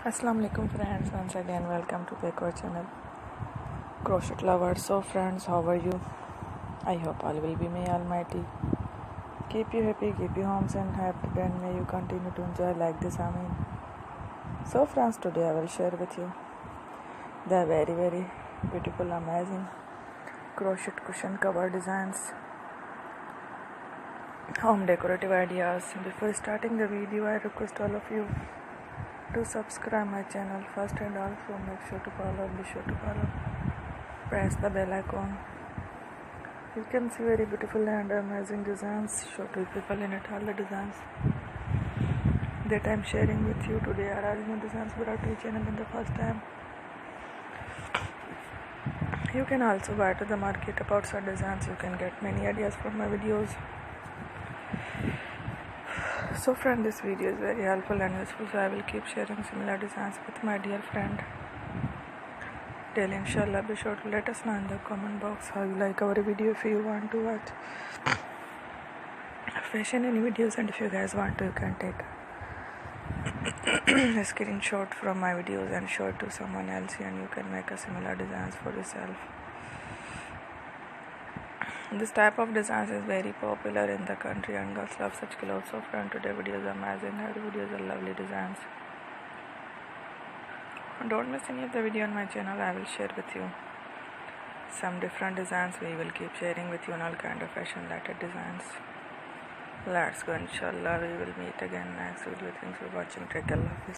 Assalamu alaikum friends, once again welcome to the channel Crochet Lovers. So friends, how are you? I hope all will be may almighty keep you happy, keep you homes and happy, and may you continue to enjoy like this. Amen. So friends, today I will share with you the very beautiful, amazing crochet cushion cover designs, home decorative ideas. Before starting the video, I request all of you to subscribe my channel first, and also be sure to follow, press the bell icon. You can see very beautiful and amazing designs, show to people in it, all the designs that I am sharing with you today are all new designs brought to your channel in the first time. You can also buy to the market about such designs. You can get many ideas from my videos. So friend, this video is very helpful and useful, so I will keep sharing similar designs with my dear friend. Till inshallah, be sure to let us know in the comment box how you like our video. If you want to watch fashion any videos, and if you guys want to, you can take a screenshot from my videos and show it to someone else, and you can make a similar designs for yourself. This type of designs is very popular in the country and girls love such clothes. So friend, today videos are amazing, every videos are lovely designs. Don't miss any of the video on my channel. I will share with you some different designs. We will keep sharing with you on all kind of fashion related designs. Let's go, inshallah. We will meet again next video. Thanks for watching. Take care.